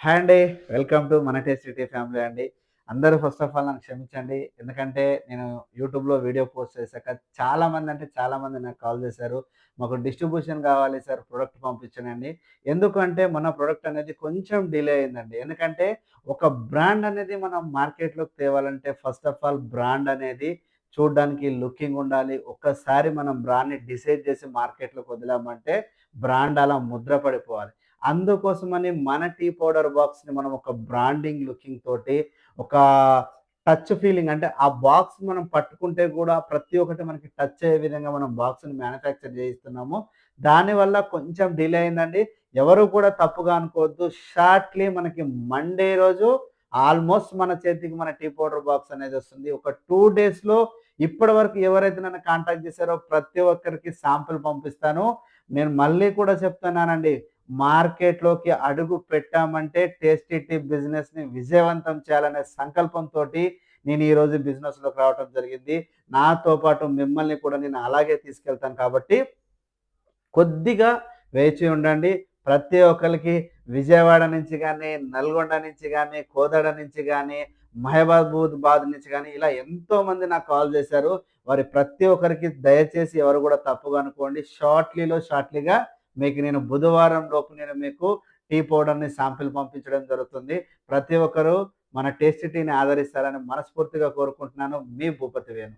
Hi అండి. Welcome to మన tasty tea family అండి. అందరూ ఫస్ట్ ఆఫ్ ఆల్ నన్ను క్షమించండి. ఎందుకంటే నేను యూట్యూబ్‌లో వీడియో పోస్ట్ చేశాక చాలామంది నాకు కాల్ చేశారు. మాకు డిస్ట్రిబ్యూషన్ కావాలి సార్ ప్రొడక్ట్ పంపించండి. ఎందుకంటే మన ప్రొడక్ట్ అనేది కొంచెం డిలే అయిందండి. ఎందుకంటే ఒక బ్రాండ్ అనేది మనం మార్కెట్‌లోకి తేవాలంటే ఫస్ట్ ఆఫ్ ఆల్ బ్రాండ్ అనేది చూడ్డానికి లుకింగ్ ఉండాలి. ఒక్కసారి మనం బ్రాండ్‌ని డిసైడ్ చేసి మార్కెట్‌లోకి వదిలామంటే బ్రాండ్ అలా ముద్ర పడిపోవాలి. అందుకోసమని మన టీ పౌడర్ బాక్స్‌ని మనం ఒక బ్రాండింగ్ లుకింగ్ తోటి, ఒక టచ్ ఫీలింగ్ అంటే ఆ బాక్స్ మనం పట్టుకుంటే గూడా ప్రతి ఒక్కటి మనకి టచ్ అయ్యే విధంగా మనం బాక్స్‌ని మ్యానుఫ్యాక్చర్ చేయిస్తున్నాము. దానివల్ల కొంచెం డిలే అయిందండి. ఎవరు కూడా తప్పుగా అనుకోవద్దు. షార్ట్‌లీ మనకి మండే రోజు ఆల్‌మోస్ట్ మన చేతికి మన టీ పౌడర్ బాక్స్ అనేది వస్తుంది. ఒక 2 డేస్‌లో ఇప్పటివరకు ఎవరైతే నన్ను కాంటాక్ట్ చేశారో ప్రతి ఒక్కరికి శాంపిల్ పంపిస్తాను. నేను మళ్ళీ కూడా చెప్తున్నానండి. మార్కెట్‌లోకి అడుగు పెట్టామంటే టేస్టీ టీ బిజినెస్‌ని విజయవంతం చేయాలనే సంకల్పంతోటి నేను ఈరోజు బిజినెస్‌లోకి రావటం జరిగింది. నాతో పాటు మిమ్మల్ని కూడా నేను అలాగే తీసుకెళ్తాను కాబట్టి కొద్దిగా వేచి ఉండండి. ప్రతి ఒక్కళ్ళకి విజయవాడ నుంచి గానీ, నల్గొండ నుంచి గానీ, కోదాడ నుంచి గానీ, మహబూబాబాద్ నుంచి గానీ ఇలా ఎంతోమంది నాకు కాల్ చేశారు. వారి ప్రతి ఒక్కరికి దయచేసి ఎవరు గూడా తప్పుగా అనుకోండి. షార్ట్‌లీగా మీకు నేను బుధవారం లోపు నేను మీకు టీ పౌడర్‌ని శాంపిల్ పంపించడం జరుగుతుంది. ప్రతి ఒక్కరు మన టేస్టీ టీని ఆదరిస్తారని మనస్ఫూర్తిగా కోరుకుంటున్నాను. మీ భూపతి వేణు.